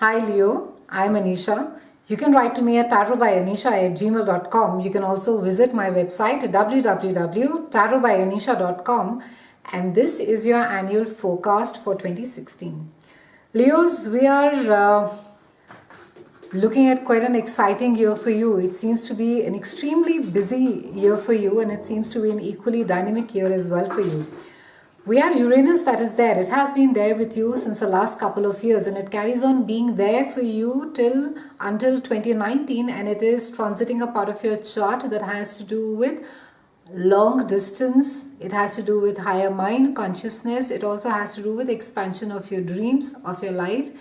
Hi Leo, I'm Anisha. You can write to me at tarotbyanisha@gmail.com. You can also visit my website www.tarotbyanisha.com, and this is your annual forecast for 2016. Leos, we are looking at quite an exciting year for you. It seems to be an extremely busy year for you, and it seems to be an equally dynamic year as well for you. We have Uranus that is there. It has been there with you since the last couple of years, and it carries on being there for you till until 2019, and it is transiting a part of your chart that has to do with long distance. It has to do with higher mind consciousness. It also has to do with expansion of your dreams, of your life,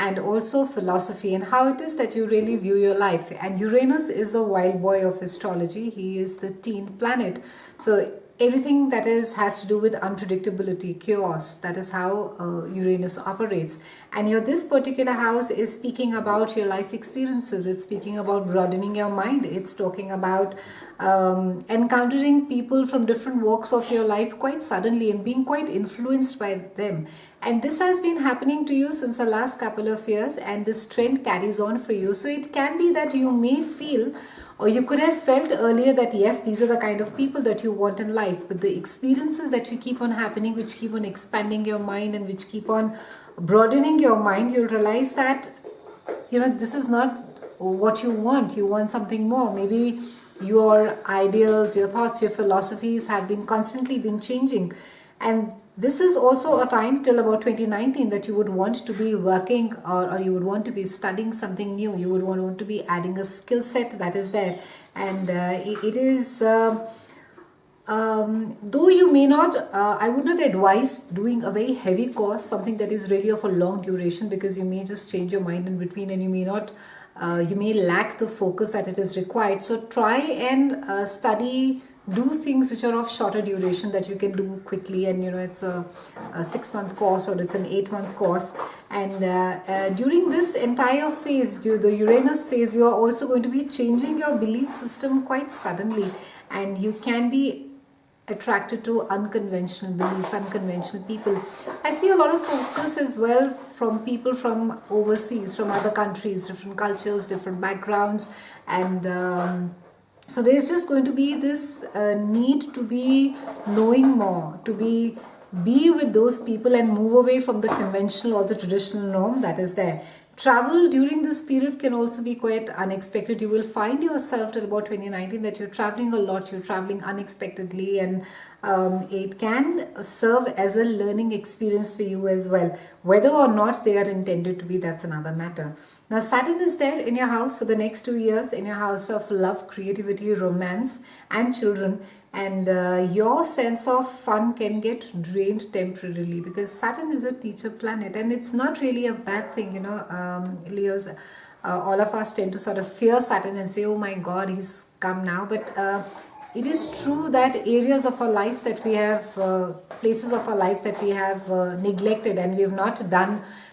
and also philosophy and how it is that you really view your life. And Uranus is a wild boy of astrology. He is the teen planet. So everything that has to do with unpredictability, chaos, that is how Uranus operates. And this particular house is speaking about your life experiences. It's speaking about broadening your mind. It's talking about encountering people from different walks of your life quite suddenly and being quite influenced by them. And this has been happening to you since the last couple of years, and this trend carries on for you. So it can be that you may feel, or you could have felt earlier, that yes, these are the kind of people that you want in life, but the experiences that you keep on happening, which keep on expanding your mind and which keep on broadening your mind, you'll realize that this is not what you want. You want something more. Maybe your ideals, your thoughts, your philosophies have been constantly been changing, and this is also a time till about 2019 that you would want to be working, or you would want to be studying something new. You would want to be adding a skill set that is there. And it is, though you may not, I would not advise doing a very heavy course, something that is really of a long duration, because you may just change your mind in between and you may not, you may lack the focus that it is required. So try and study, do things which are of shorter duration that you can do quickly, and it's a 6-month course or it's an 8-month course. And during this entire phase, the Uranus phase, you are also going to be changing your belief system quite suddenly, and you can be attracted to unconventional beliefs, unconventional people. I see a lot of focus as well from people from overseas, from other countries, different cultures, different backgrounds, and so there's just going to be this need to be knowing more, to be with those people and move away from the conventional or the traditional norm that is there. Travel during this period can also be quite unexpected. You will find yourself till about 2019 that you're traveling a lot, you're traveling unexpectedly, and it can serve as a learning experience for you as well. Whether or not they are intended to be, that's another matter. Now Saturn is there in your house for the next 2 years, in your house of love, creativity, romance and children, and your sense of fun can get drained temporarily, because Saturn is a teacher planet, and it's not really a bad thing, Leos. All of us tend to sort of fear Saturn and say, oh my god, he's come now, but it is true that areas of our life that we have, places of our life that we have neglected and we have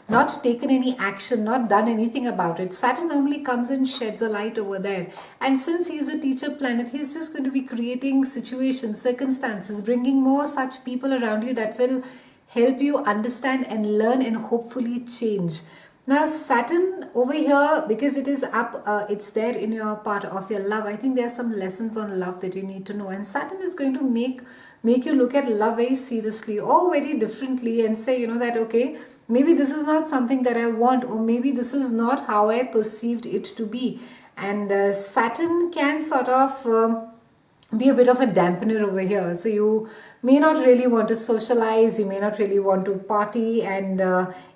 not taken any action, not done anything about it. Saturn normally comes and sheds a light over there. And since he's a teacher planet, he's just going to be creating situations, circumstances, bringing more such people around you that will help you understand and learn and hopefully change. Now Saturn over here, because it is up, it's there in your part of your love. I think there are some lessons on love that you need to know, and Saturn is going to make you look at love very seriously or very differently and say, that okay, maybe this is not something that I want, or maybe this is not how I perceived it to be. And Saturn can sort of be a bit of a dampener over here. So you may not really want to socialize, you may not really want to party, and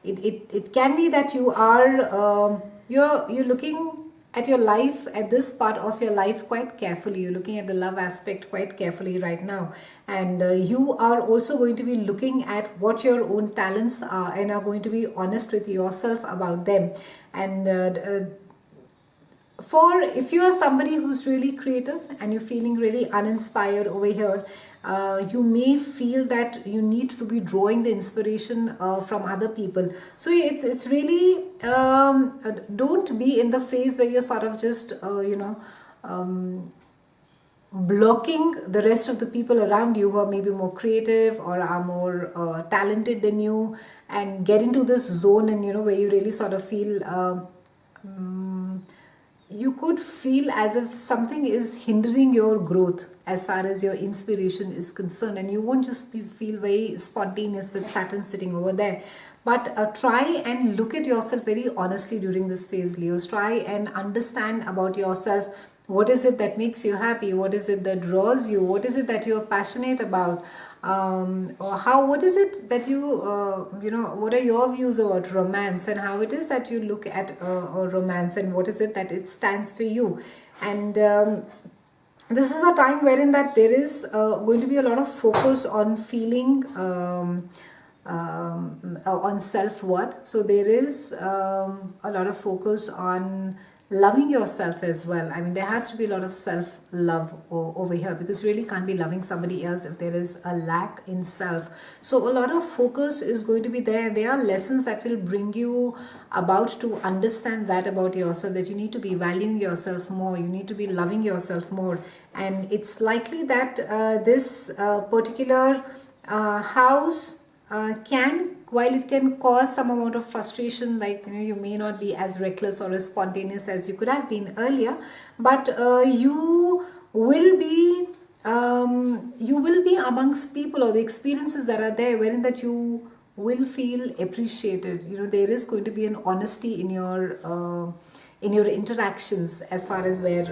it can be that you are you're looking at your life, at this part of your life, quite carefully. You're looking at the love aspect quite carefully right now, and you are also going to be looking at what your own talents are and are going to be honest with yourself about them. And for if you are somebody who's really creative and you're feeling really uninspired over here, you may feel that you need to be drawing the inspiration from other people. So it's really don't be in the phase where you're sort of just blocking the rest of the people around you who are maybe more creative or are more talented than you, and get into this zone, and where you really sort of feel you could feel as if something is hindering your growth as far as your inspiration is concerned, and you won't just feel very spontaneous with Saturn sitting over there. But try and look at yourself very honestly during this phase, Leos. Try and understand about yourself. What is it that makes you happy? What is it that draws you? What is it that you're passionate about? Or what is it that what are your views about romance, and how it is that you look at romance, and what is it that it stands for you? And this is a time wherein that there is going to be a lot of focus on feeling on self-worth. So there is a lot of focus on loving yourself as well. I mean, there has to be a lot of self-love over here, because you really can't be loving somebody else if there is a lack in self. So a lot of focus is going to be there. There are lessons that will bring you about to understand that about yourself, that you need to be valuing yourself more, you need to be loving yourself more. And it's likely that this particular house while it can cause some amount of frustration, like you may not be as reckless or as spontaneous as you could have been earlier, but you will be amongst people, or the experiences that are there wherein that you will feel appreciated. There is going to be an honesty in your interactions as far as where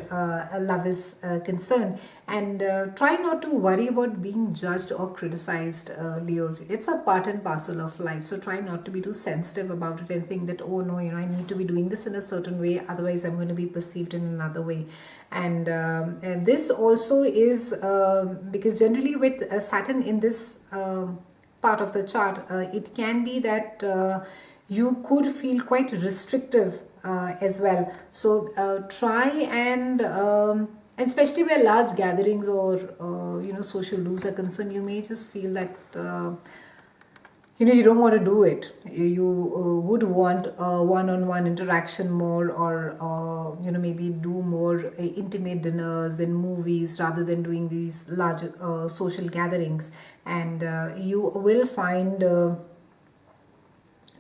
love is concerned. And try not to worry about being judged or criticized, Leos. It's a part and parcel of life, so try not to be too sensitive about it and think that, oh no, I need to be doing this in a certain way, otherwise I'm going to be perceived in another way. And this also is because generally with Saturn in this part of the chart, it can be that you could feel quite restrictive as well. So try and especially where large gatherings or social do's are concerned, you may just feel that you don't want to do it. You would want one-on-one interaction more, or maybe do more intimate dinners and movies rather than doing these large social gatherings. And you will find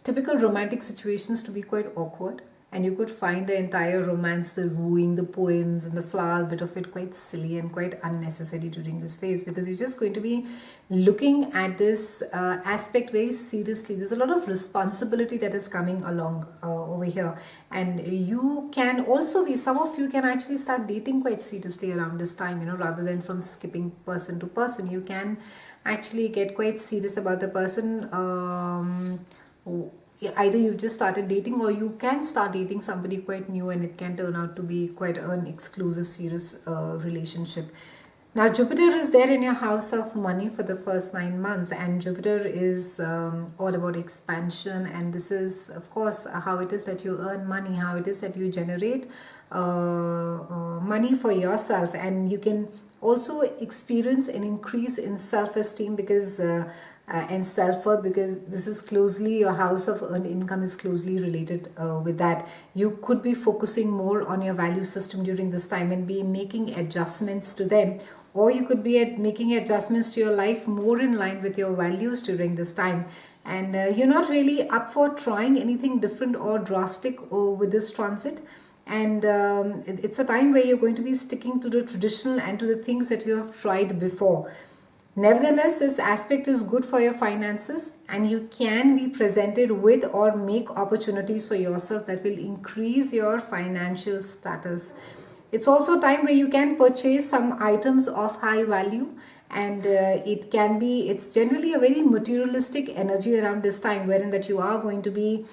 typical romantic situations to be quite awkward, and you could find the entire romance, the wooing, the poems and the flower bit of it quite silly and quite unnecessary during this phase, because you're just going to be looking at this aspect very seriously. There's a lot of responsibility that is coming along over here, and you can also be, some of you can actually start dating quite seriously around this time, rather than from skipping person to person. You can actually get quite serious about the person. Either you've just started dating, or you can start dating somebody quite new, and it can turn out to be quite an exclusive, serious relationship. Now Jupiter is there in your house of money for the first 9 months, and Jupiter is all about expansion, and this is of course how it is that you earn money, how it is that you generate money for yourself, and you can also experience an increase in self-esteem because and self-worth, because this is closely, your house of earned income is closely related with that. You could be focusing more on your value system during this time and be making adjustments to them, or you could be making adjustments to your life more in line with your values during this time. And you're not really up for trying anything different or drastic with this transit. And it's a time where you're going to be sticking to the traditional and to the things that you have tried before. Nevertheless, this aspect is good for your finances, and you can be presented with or make opportunities for yourself that will increase your financial status. It's also a time where you can purchase some items of high value, and it's generally a very materialistic energy around this time, wherein that you are going to be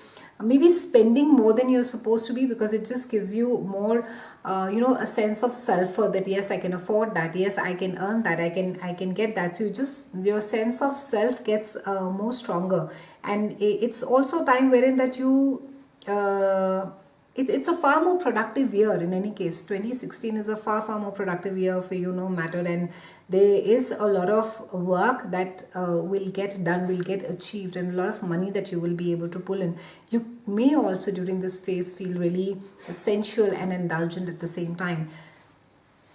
maybe spending more than you're supposed to be, because it just gives you more a sense of self-worth, that yes, I can afford that, yes, I can earn that, I can get that. So your sense of self gets more stronger. And it's also a time wherein that you it's a far more productive year in any case. 2016 is a far more productive year for you, no matter, and there is a lot of work that will get done, will get achieved, and a lot of money that you will be able to pull in. You may also during this phase feel really sensual and indulgent at the same time.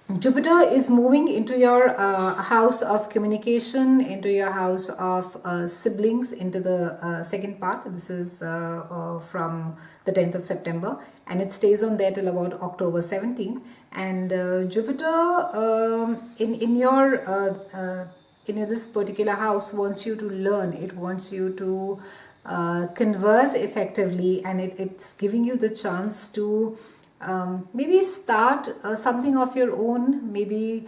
Jupiter is moving into your house of communication, into your house of siblings, into the second part. This is from the 10th of September, and it stays on there till about October 17th. And Jupiter in this particular house wants you to learn. It wants you to converse effectively, and it's giving you the chance to maybe start something of your own, maybe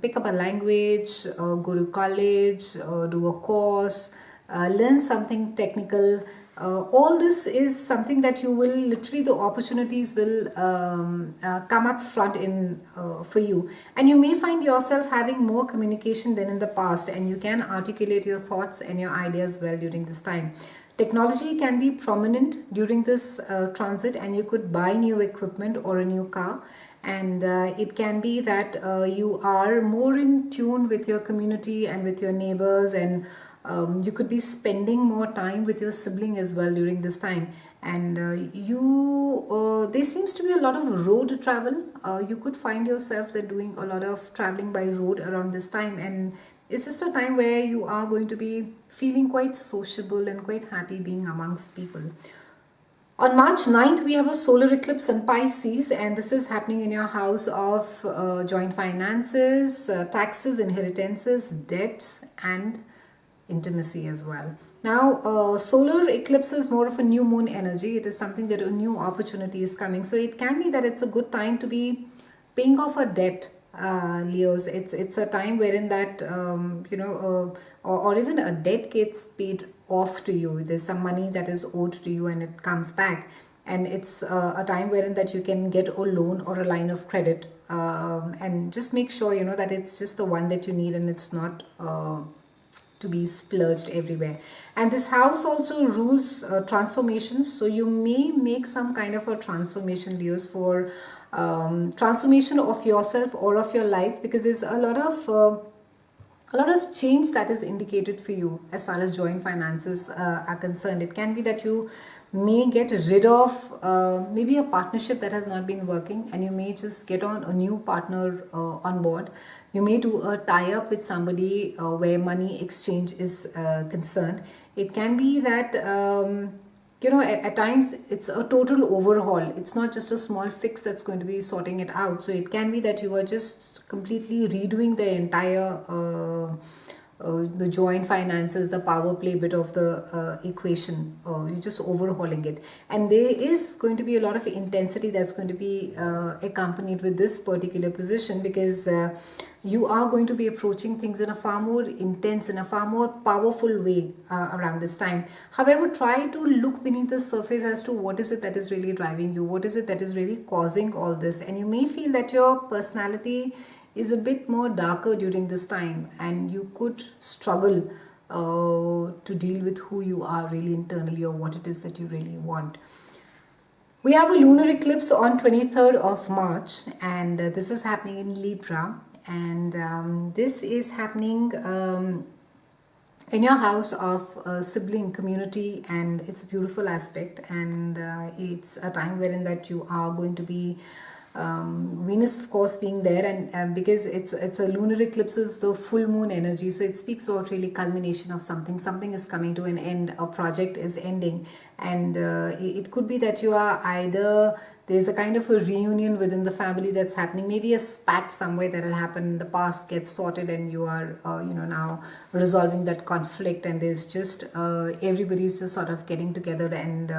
pick up a language, go to college, do a course, learn something technical. All this is something that you will literally, the opportunities will come up front in for you, and you may find yourself having more communication than in the past, and you can articulate your thoughts and your ideas well during this time. Technology can be prominent during this transit, and you could buy new equipment or a new car. And it can be that you are more in tune with your community and with your neighbors, and you could be spending more time with your sibling as well during this time. And there seems to be a lot of road travel. You could find yourself that doing a lot of traveling by road around this time, and it's just a time where you are going to be feeling quite sociable and quite happy being amongst people. On March 9th, we have a solar eclipse in Pisces, and this is happening in your house of joint finances, taxes, inheritances, debts, and intimacy as well. Now, solar eclipse is more of a new moon energy. It is something that a new opportunity is coming. So it can be that it's a good time to be paying off a debt, Leos. It's a time wherein that or even a debt gets paid off to you. There's some money that is owed to you and it comes back, and it's a time wherein that you can get a loan or a line of credit, and just make sure that it's just the one that you need, and it's not to be splurged everywhere. And this house also rules transformations, so you may make some kind of a transformation, Leos, for transformation of yourself or of your life, because there's a lot of change that is indicated for you as far as joint finances are concerned. It can be that you may get rid of maybe a partnership that has not been working, and you may just get on a new partner on board. You may do a tie-up with somebody where money exchange is concerned. It can be that at times it's a total overhaul. It's not just a small fix that's going to be sorting it out. So it can be that you are just completely redoing the entire the joint finances, the power play bit of the equation. You're just overhauling it, and there is going to be a lot of intensity that's going to be accompanied with this particular position, because you are going to be approaching things in a far more intense, in a far more powerful way around this time. However, try to look beneath the surface as to what is it that is really driving you, what is it that is really causing all this. And you may feel that your personality is a bit more darker during this time, and you could struggle to deal with who you are really internally, or what it is that you really want. We have a lunar eclipse on 23rd of March, and this is happening in Libra, and this is happening in your house of sibling community, and it's a beautiful aspect, and it's a time wherein that you are going to be Venus, of course, being there, and because it's a lunar eclipse, is the full moon energy, so it speaks about really culmination of something is coming to an end, a project is ending, and it could be that you are either, there's a kind of a reunion within the family that's happening, maybe a spat somewhere that had happened in the past gets sorted, and you are now resolving that conflict, and there's just everybody's just sort of getting together, and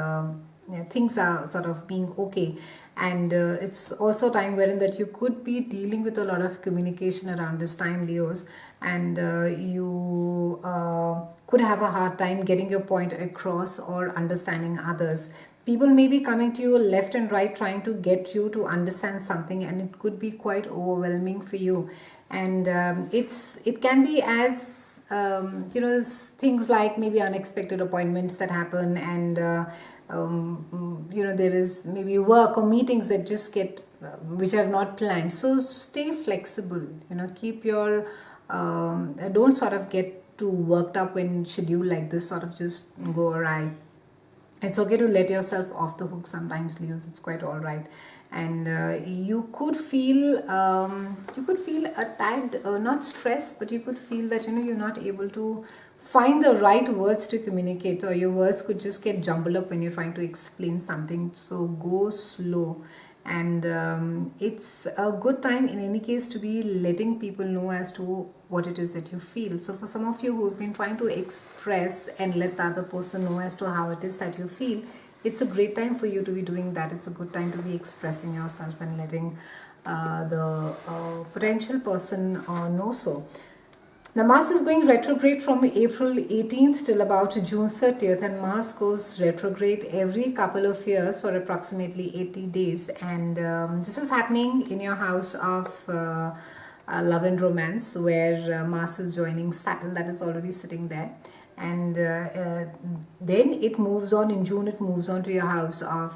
things are sort of being okay. And it's also a time wherein that you could be dealing with a lot of communication around this time, Leos, and you could have a hard time getting your point across or understanding others. People may be coming to you left and right trying to get you to understand something, and it could be quite overwhelming for you. And it can be as things like maybe unexpected appointments that happen, and there is maybe work or meetings that just get which I have not planned. So stay flexible, keep your don't sort of get too worked up when schedule like this sort of just go awry. It's okay to let yourself off the hook sometimes, Leos. It's quite all right. and you could feel a tad not stressed, but you could feel that you're not able to find the right words to communicate, or your words could just get jumbled up when you're trying to explain something. So go slow, and it's a good time in any case to be letting people know as to what it is that you feel. So for some of you who've been trying to express and let the other person know as to how it is that you feel, it's a great time for you to be doing that. It's a good time to be expressing yourself and letting the potential person know so. Now, Mars is going retrograde from April 18th till about June 30th, and Mars goes retrograde every couple of years for approximately 80 days. And this is happening in your house of love and romance, where Mars is joining Saturn, that is already sitting there. And then it moves on in June, it moves on to your house of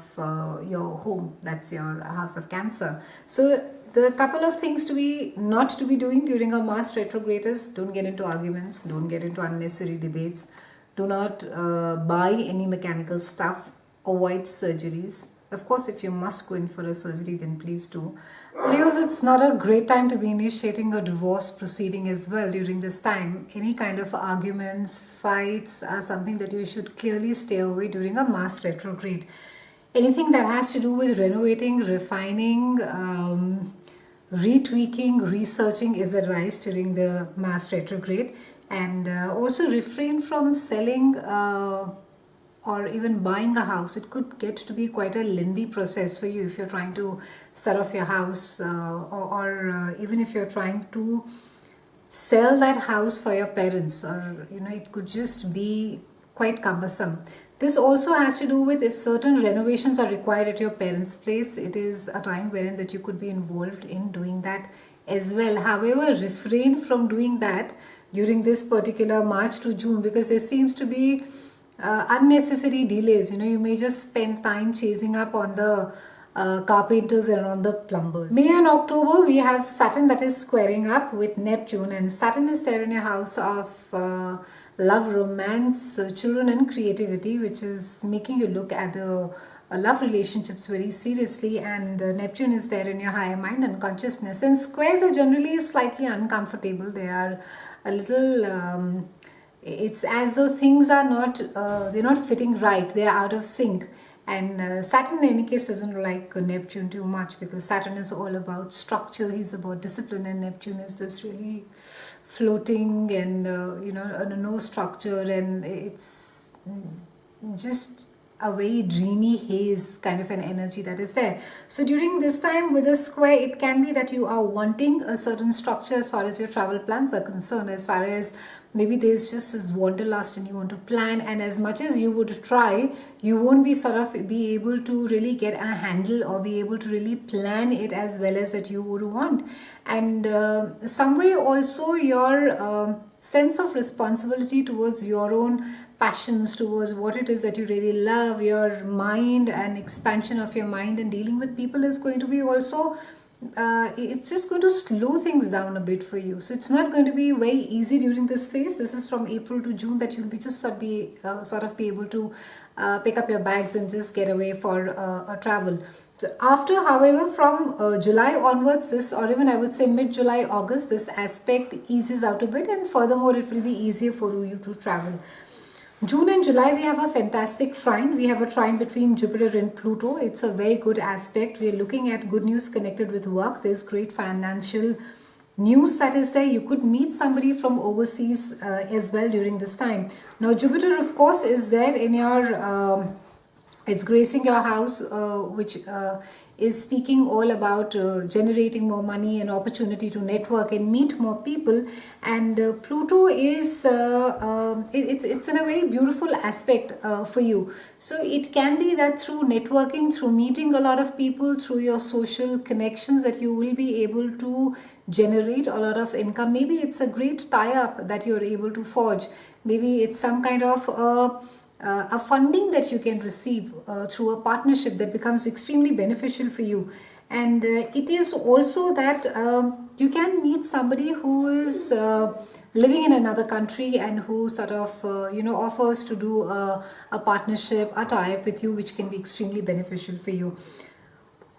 your home, that's your house of Cancer. So the couple of things to be not to be doing during a Mars retrograde is: don't get into arguments, don't get into unnecessary debates, do not buy any mechanical stuff, avoid surgeries. Of course, if you must go in for a surgery, then please do. Leos, it's not a great time to be initiating a divorce proceeding as well during this time. Any kind of arguments, fights are something that you should clearly stay away during a Mars retrograde. Anything that has to do with renovating, refining, retweaking, researching is advised during the Mars retrograde. And also refrain from selling or even buying a house. It could get to be quite a lengthy process for you if you're trying to sell off your house, or even if you're trying to sell that house for your parents, or it could just be quite cumbersome. This also has to do with if certain renovations are required at your parents' place. It is a time wherein that you could be involved in doing that as well. However, refrain from doing that during this particular March to June, because there seems to be unnecessary delays. You may just spend time chasing up on the carpenters and on the plumbers. May and October, we have Saturn that is squaring up with Neptune, and Saturn is there in your house of love, romance, children and creativity, which is making you look at the love relationships very seriously. And Neptune is there in your higher mind and consciousness. And squares are generally slightly uncomfortable. They are a little it's as though things are not they're not fitting right, they are out of sync. And Saturn in any case doesn't like Neptune too much, because Saturn is all about structure, he's about discipline, and Neptune is this really floating and no structure, and it's just a very dreamy haze kind of an energy that is there. So during this time with a square, it can be that you are wanting a certain structure as far as your travel plans are concerned, as far as maybe there's just this wanderlust and you want to plan, and as much as you would try, you won't be sort of be able to really get a handle or be able to really plan it as well as that you would want. And some way also your sense of responsibility towards your own passions, towards what it is that you really love, your mind and expansion of your mind and dealing with people is going to be also it's just going to slow things down a bit for you. So it's not going to be very easy during this phase. This is from April to June that you'll be just sort of be able to pick up your bags and just get away for a travel. So after, however, from July onwards, this, or even I would say mid-July, August, this aspect eases out a bit, and furthermore it will be easier for you to travel. June and July, we have a fantastic trine. We have a trine between Jupiter and Pluto. It's a very good aspect. We are looking at good news connected with work. There's great financial news that is there. You could meet somebody from overseas as well during this time. Now, Jupiter, of course, is there in your, it's gracing your house, which is speaking all about generating more money and opportunity to network and meet more people. And Pluto is it's in a very beautiful aspect for you. So it can be that through networking, through meeting a lot of people, through your social connections, that you will be able to generate a lot of income. Maybe it's a great tie-up that you're able to forge. Maybe it's some kind of a funding that you can receive through a partnership that becomes extremely beneficial for you. And it is also that you can meet somebody who is living in another country and who sort of offers to do a partnership, a tie-up with you, which can be extremely beneficial for you.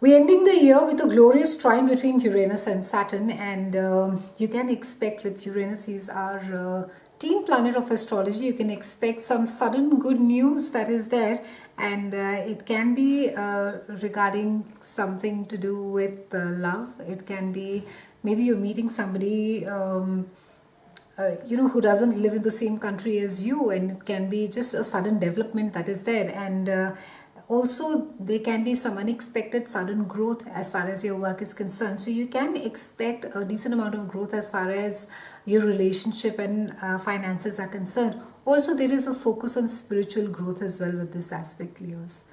We're ending the year with a glorious trine between Uranus and Saturn, and you can expect with Uranus, is our teen planet of astrology. You can expect some sudden good news that is there, and it can be regarding something to do with love. It can be maybe you're meeting somebody. Who doesn't live in the same country as you, and it can be just a sudden development that is there, and also there can be some unexpected sudden growth as far as your work is concerned. So you can expect a decent amount of growth as far as your relationship and finances are concerned. Also, there is a focus on spiritual growth as well with this aspect, Leos.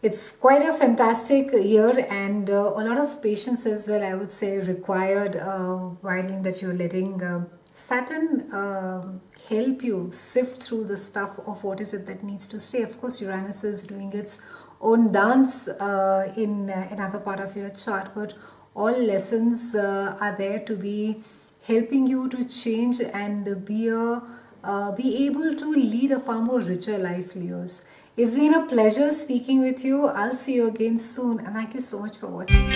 It's quite a fantastic year, and a lot of patience as well, I would say, required while that you're letting Saturn help you sift through the stuff of what is it that needs to stay. Of course, Uranus is doing its own dance in another part of your chart, but all lessons are there to be helping you to change and be able to lead a far more richer life, Leos. It's been a pleasure speaking with you. I'll see you again soon, and thank you so much for watching.